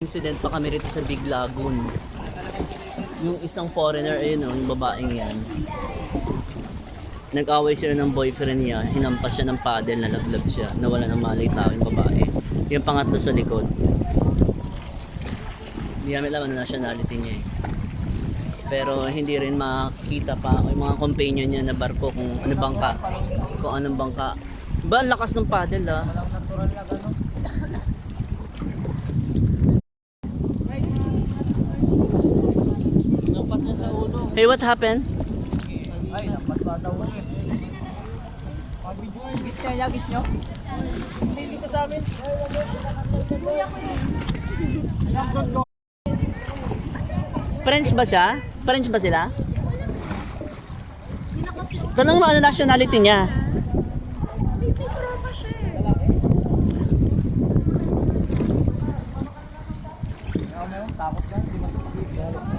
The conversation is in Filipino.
Incident pa kami rito sa Big Lagoon. Yung isang foreigner, ayun o, yung babaeng yan. Nag-away sila ng boyfriend niya, hinampas siya ng paddle, nalaglag siya, nawala ng malay tao yung babae. Yung pangatlo sa likod. Hindi namin alam ang nationality niya eh. Pero hindi rin makita pa yung mga companion niya na barko kung ano bangka. Kung anong bangka. Ba, ang lakas ng paddle ah. Walang natural na gano'n. Nampas niya sa ulo. Hey, what happened? Ay, nampas pa daw eh. Gis niya, gis nyo? Hindi dito sa amin. French ba siya? French ba sila? Tanong mo ano nationality niya? Takot ka, hindi matutulog.